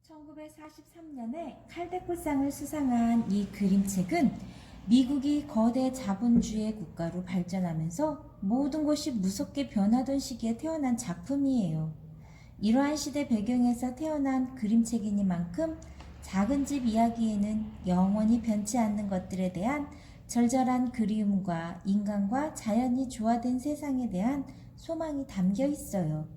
1943년에 칼데코상을 수상한 이 그림책은 미국이 거대 자본주의 국가로 발전하면서 모든 것이 무섭게 변하던 시기에 태어난 작품이에요. 이러한 시대 배경에서 태어난 그림책이니만큼 작은 집 이야기에는 영원히 변치 않는 것들에 대한 절절한 그리움과 인간과 자연이 조화된 세상에 대한 소망이 담겨 있어요.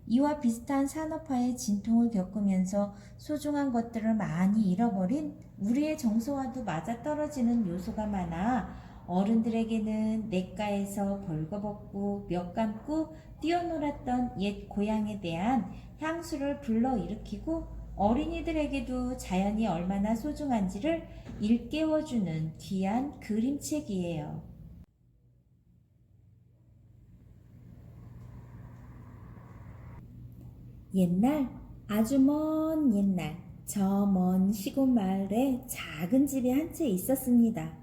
이와 비슷한 산업화의 진통을 겪으면서 소중한 것들을 많이 잃어버린 우리의 정서와도 맞아떨어지는 요소가 많아 어른들에게는 냇가에서 벌거벗고 멱 감고 뛰어놀았던 옛 고향에 대한 향수를 불러일으키고 어린이들에게도 자연이 얼마나 소중한지를 일깨워주는 귀한 그림책이에요. 옛날, 아주 먼 옛날, 저 먼 시골 마을에 작은 집이 한 채 있었습니다.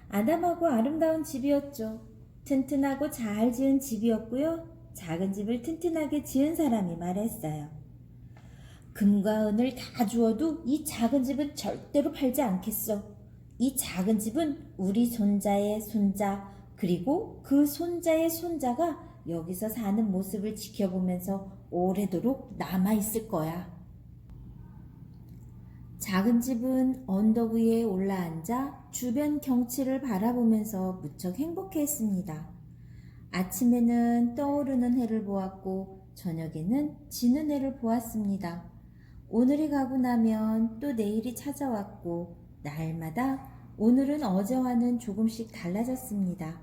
아담하고 아름다운 집이었죠. 튼튼하고 잘 지은 집이었고요. 작은 집을 튼튼하게 지은 사람이 말했어요. 금과 은을 다 주어도 이 작은 집은 절대로 팔지 않겠어. 이 작은 집은 우리 손자의 손자, 그리고 그 손자의 손자가 여기서 사는 모습을 지켜보면서 오래도록 남아있을 거야. 작은 집은 언덕 위에 올라앉아 주변 경치를 바라보면서 무척 행복해했습니다. 아침에는 떠오르는 해를 보았고 저녁에는 지는 해를 보았습니다. 오늘이 가고 나면 또 내일이 찾아왔고 날마다 오늘은 어제와는 조금씩 달라졌습니다.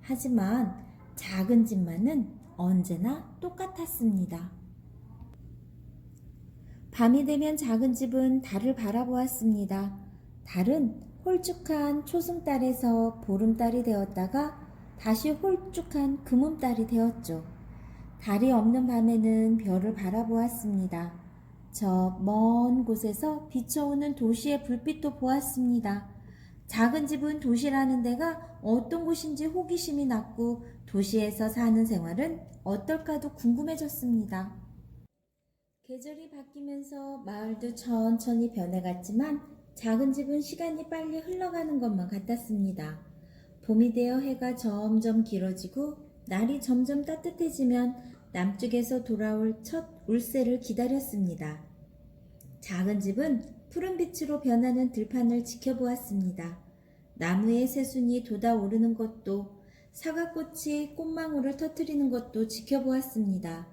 하지만 작은 집만은 언제나 똑같았습니다. 밤이 되면 작은 집은 달을 바라보았습니다. 달은 홀쭉한 초승달에서 보름달이 되었다가 다시 홀쭉한 금음달이 되었죠. 달이 없는 밤에는 별을 바라보았습니다. 저 먼 곳에서 비춰오는 도시의 불빛도 보았습니다. 작은 집은 도시라는 데가 어떤 곳인지 호기심이 났고 도시에서 사는 생활은 어떨까도 궁금해졌습니다. 계절이 바뀌면서 마을도 천천히 변해갔지만 작은 집은 시간이 빨리 흘러가는 것만 같았습니다. 봄이 되어 해가 점점 길어지고 날이 점점 따뜻해지면 남쪽에서 돌아올 첫 울새를 기다렸습니다. 작은 집은 푸른 빛으로 변하는 들판을 지켜보았습니다. 나무에 새순이 돋아오르는 것도 사과꽃이 꽃망울을 터뜨리는 것도 지켜보았습니다.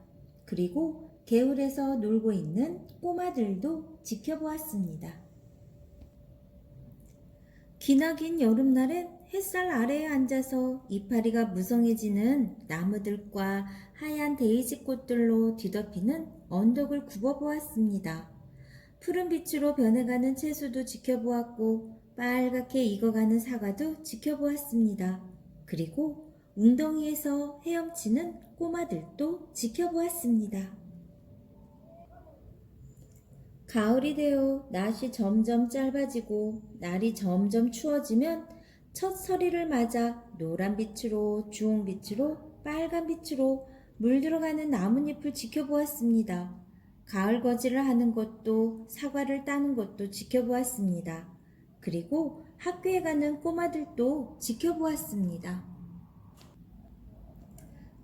그리고 개울에서 놀고 있는 꼬마들도 지켜보았습니다. 기나긴 여름날엔 햇살 아래에 앉아서 이파리가 무성해지는 나무들과 하얀 데이지 꽃들로 뒤덮이는 언덕을 굽어보았습니다. 푸른 빛으로 변해가는 채소도 지켜보았고 빨갛게 익어가는 사과도 지켜보았습니다. 그리고 웅덩이에서 헤엄치는 꼬마들도 지켜보았습니다. 가을이 되어 낮이 점점 짧아지고 날이 점점 추워지면 첫 서리를 맞아 노란 빛으로 주홍 빛으로 빨간 빛으로 물들어가는 나뭇잎을 지켜보았습니다. 가을 거지를 하는 것도 사과를 따는 것도 지켜보았습니다. 그리고 학교에 가는 꼬마들도 지켜보았습니다.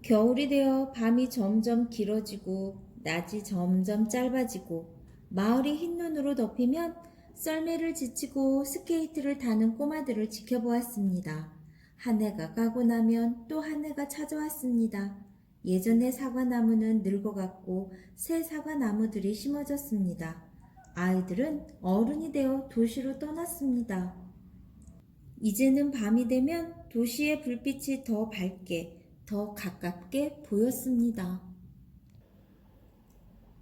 겨울이 되어 밤이 점점 길어지고 낮이 점점 짧아지고 마을이 흰 눈으로 덮이면 썰매를 지치고 스케이트를 타는 꼬마들을 지켜보았습니다. 한 해가 가고 나면 또 한 해가 찾아왔습니다. 예전의 사과나무는 늙어갔고 새 사과나무들이 심어졌습니다. 아이들은 어른이 되어 도시로 떠났습니다. 이제는 밤이 되면 도시의 불빛이 더 밝게, 더 가깝게 보였습니다.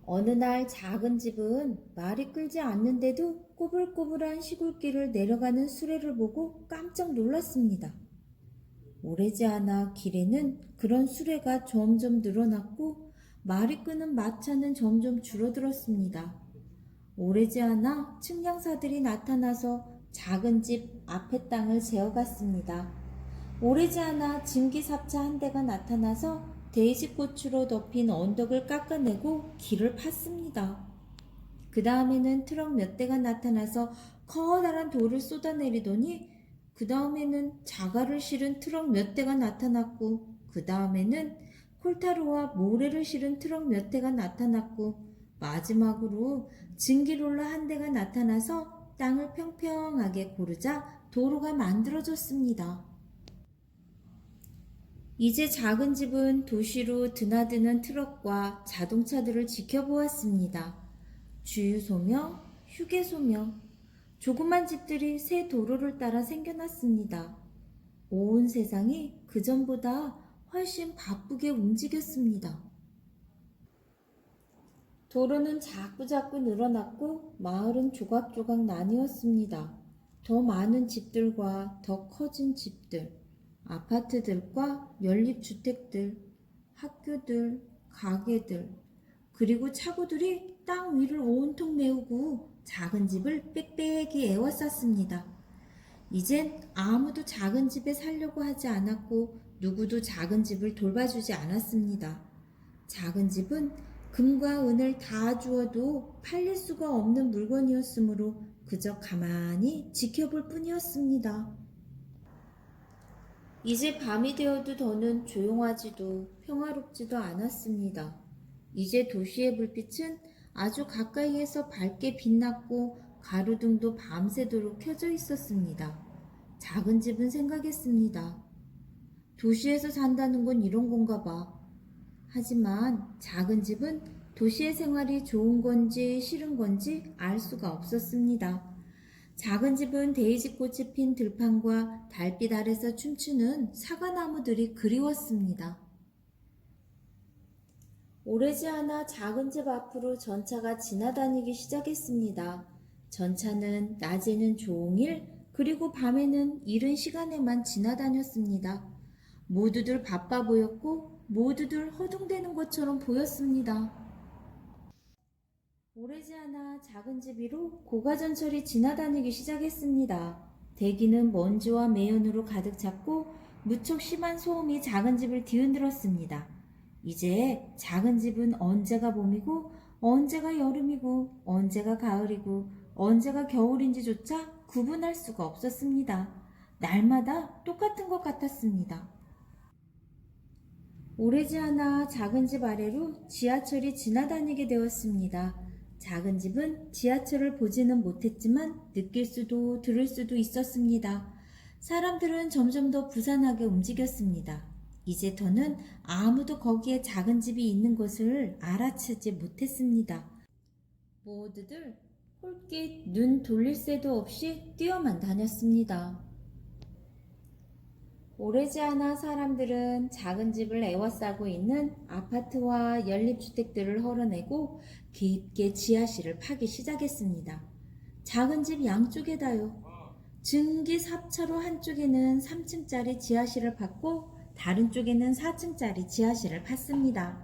어느 날 작은 집은 말이 끌지 않는데도 꼬불꼬불한 시골길을 내려가는 수레를 보고 깜짝 놀랐습니다. 오래지 않아 길에는 그런 수레가 점점 늘어났고 말이 끄는 마차는 점점 줄어들었습니다. 오래지 않아 측량사들이 나타나서 작은 집 앞의 땅을 재어갔습니다. 오래지 않아 증기사차 한 대가 나타나서 데이지꽃으로 덮인 언덕을 깎아내고 길을 팠습니다. 그 다음에는 트럭 몇 대가 나타나서 커다란 돌을 쏟아내리더니 그 다음에는 자갈을 실은 트럭 몇 대가 나타났고 그 다음에는 콜타루와 모래를 실은 트럭 몇 대가 나타났고 마지막으로 증기롤러 한 대가 나타나서 땅을 평평하게 고르자 도로가 만들어졌습니다. 이제 작은 집은 도시로 드나드는 트럭과 자동차들을 지켜보았습니다. 주유소며 휴게소며 조그만 집들이 새 도로를 따라 생겨났습니다. 온 세상이 그전보다 훨씬 바쁘게 움직였습니다. 도로는 자꾸자꾸 늘어났고 마을은 조각조각 나뉘었습니다. 더 많은 집들과 더 커진 집들, 아파트들과 연립주택들, 학교들, 가게들, 그리고 차고들이 땅 위를 온통 메우고 작은 집을 빽빽히 에워쌌습니다. 이젠 아무도 작은 집에 살려고 하지 않았고 누구도 작은 집을 돌봐주지 않았습니다. 작은 집은 금과 은을 다 주어도 팔릴 수가 없는 물건이었으므로 그저 가만히 지켜볼 뿐이었습니다. 이제 밤이 되어도 더는 조용하지도 평화롭지도 않았습니다. 이제 도시의 불빛은 아주 가까이에서 밝게 빛났고 가로등도 밤새도록 켜져 있었습니다. 작은 집은 생각했습니다. 도시에서 산다는 건 이런 건가 봐. 하지만 작은 집은 도시의 생활이 좋은 건지 싫은 건지 알 수가 없었습니다. 작은 집은 데이지꽃이 핀 들판과 달빛 아래서 춤추는 사과나무들이 그리웠습니다. 오래지 않아 작은 집 앞으로 전차가 지나다니기 시작했습니다. 전차는 낮에는 종일 그리고 밤에는 이른 시간에만 지나다녔습니다. 모두들 바빠 보였고 모두들 허둥대는 것처럼 보였습니다. 오래지 않아 작은 집 위로 고가전철이 지나다니기 시작했습니다. 대기는 먼지와 매연으로 가득 찼고 무척 심한 소음이 작은 집을 뒤흔들었습니다. 이제 작은 집은 언제가 봄이고 언제가 여름이고 언제가 가을이고 언제가 겨울인지조차 구분할 수가 없었습니다. 날마다 똑같은 것 같았습니다. 오래지 않아 작은 집 아래로 지하철이 지나다니게 되었습니다. 작은 집은 지하철을 보지는 못했지만 느낄 수도 들을 수도 있었습니다. 사람들은 점점 더 부산하게 움직였습니다. 이제 더는 아무도 거기에 작은 집이 있는 것을 알아채지 못했습니다. 모두들 홀깃 눈 돌릴 새도 없이 뛰어만 다녔습니다. 오래지 않아 사람들은 작은 집을 에워싸고 있는 아파트와 연립주택들을 헐어내고 깊게 지하실을 파기 시작했습니다. 작은 집 양쪽에다요. 증기삽차로 한쪽에는 3층짜리 지하실을 팠고 다른 쪽에는 4층짜리 지하실을 팠습니다.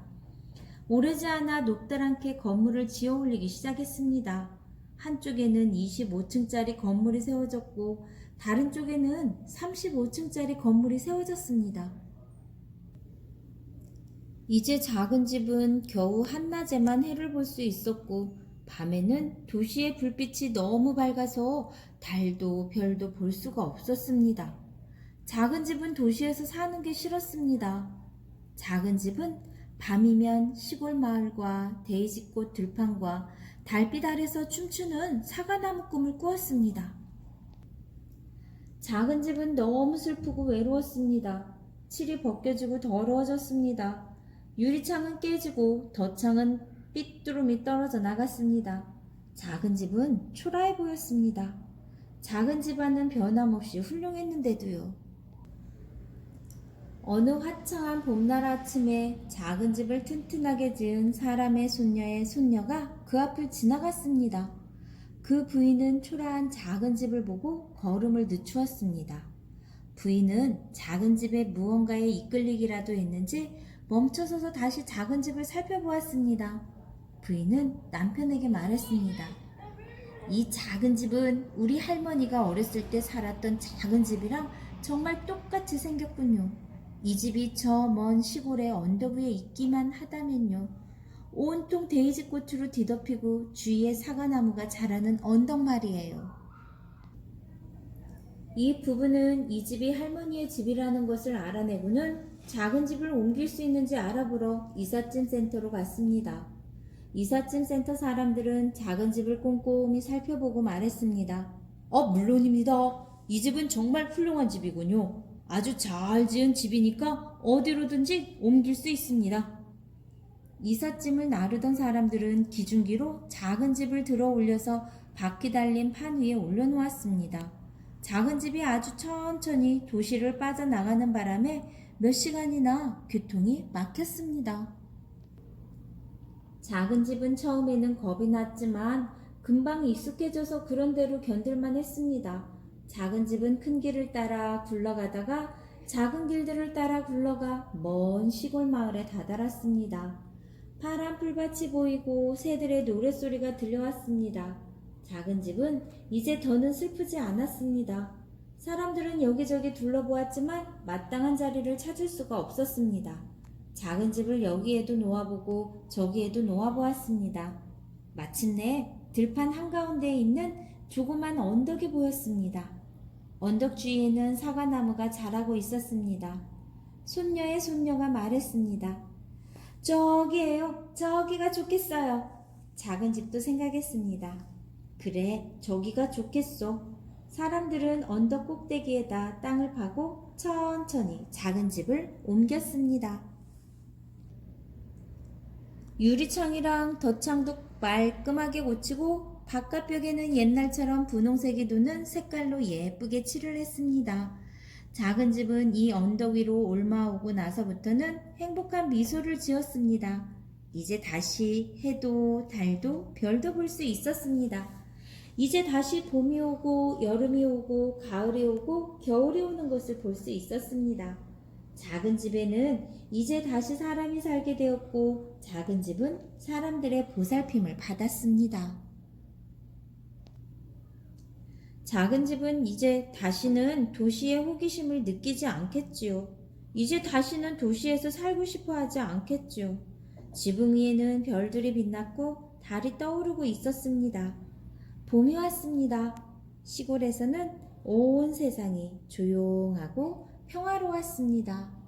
오래지 않아 높다랗게 건물을 지어 올리기 시작했습니다. 한쪽에는 25층짜리 건물이 세워졌고 다른 쪽에는 35층짜리 건물이 세워졌습니다. 이제 작은 집은 겨우 한낮에만 해를 볼 수 있었고 밤에는 도시의 불빛이 너무 밝아서 달도 별도 볼 수가 없었습니다. 작은 집은 도시에서 사는 게 싫었습니다. 작은 집은 밤이면 시골 마을과 데이지꽃 들판과 달빛 아래서 춤추는 사과나무 꿈을 꾸었습니다. 작은 집은 너무 슬프고 외로웠습니다. 칠이 벗겨지고 더러워졌습니다. 유리창은 깨지고 덧창은 삐뚤음이 떨어져 나갔습니다. 작은 집은 초라해 보였습니다. 작은 집안은 변함없이 훌륭했는데도요. 어느 화창한 봄날 아침에 작은 집을 튼튼하게 지은 사람의 손녀의 손녀가 그 앞을 지나갔습니다. 그 부인은 초라한 작은 집을 보고 걸음을 늦추었습니다. 부인은 작은 집에 무언가에 이끌리기라도 했는지 멈춰서서 다시 작은 집을 살펴보았습니다. 부인은 남편에게 말했습니다. 이 작은 집은 우리 할머니가 어렸을 때 살았던 작은 집이랑 정말 똑같이 생겼군요. 이 집이 저 먼 시골의 언덕 위에 있기만 하다면요. 온통 데이지 꽃으로 뒤덮이고 주위에 사과나무가 자라는 언덕 말이에요. 이 부부는 이 집이 할머니의 집이라는 것을 알아내고는 작은 집을 옮길 수 있는지 알아보러 이삿짐 센터로 갔습니다. 이삿짐 센터 사람들은 작은 집을 꼼꼼히 살펴보고 말했습니다. 물론입니다. 이 집은 정말 훌륭한 집이군요. 아주 잘 지은 집이니까 어디로든지 옮길 수 있습니다. 이삿짐을 나르던 사람들은 기중기로 작은 집을 들어 올려서 바퀴 달린 판 위에 올려놓았습니다. 작은 집이 아주 천천히 도시를 빠져나가는 바람에 몇 시간이나 교통이 막혔습니다. 작은 집은 처음에는 겁이 났지만 금방 익숙해져서 그런 대로 견딜만 했습니다. 작은 집은 큰 길을 따라 굴러가다가 작은 길들을 따라 굴러가 먼 시골 마을에 다다랐습니다. 파란 풀밭이 보이고 새들의 노랫소리가 들려왔습니다. 작은 집은 이제 더는 슬프지 않았습니다. 사람들은 여기저기 둘러보았지만 마땅한 자리를 찾을 수가 없었습니다. 작은 집을 여기에도 놓아보고 저기에도 놓아보았습니다. 마침내 들판 한가운데에 있는 조그만 언덕이 보였습니다. 언덕 주위에는 사과나무가 자라고 있었습니다. 손녀의 손녀가 말했습니다. 저기에요. 저기가 좋겠어요. 작은 집도 생각했습니다. 그래, 저기가 좋겠소. 사람들은 언덕 꼭대기에다 땅을 파고 천천히 작은 집을 옮겼습니다. 유리창이랑 덧창도 말끔하게 고치고 바깥벽에는 옛날처럼 분홍색이 도는 색깔로 예쁘게 칠을 했습니다. 작은 집은 이 언덕 위로 올라오고 나서부터는 행복한 미소를 지었습니다. 이제 다시 해도 달도 별도 볼 수 있었습니다. 이제 다시 봄이 오고 여름이 오고 가을이 오고 겨울이 오는 것을 볼 수 있었습니다. 작은 집에는 이제 다시 사람이 살게 되었고 작은 집은 사람들의 보살핌을 받았습니다. 작은 집은 이제 다시는 도시의 호기심을 느끼지 않겠지요. 이제 다시는 도시에서 살고 싶어 하지 않겠지요. 지붕 위에는 별들이 빛났고 달이 떠오르고 있었습니다. 봄이 왔습니다. 시골에서는 온 세상이 조용하고 평화로웠습니다.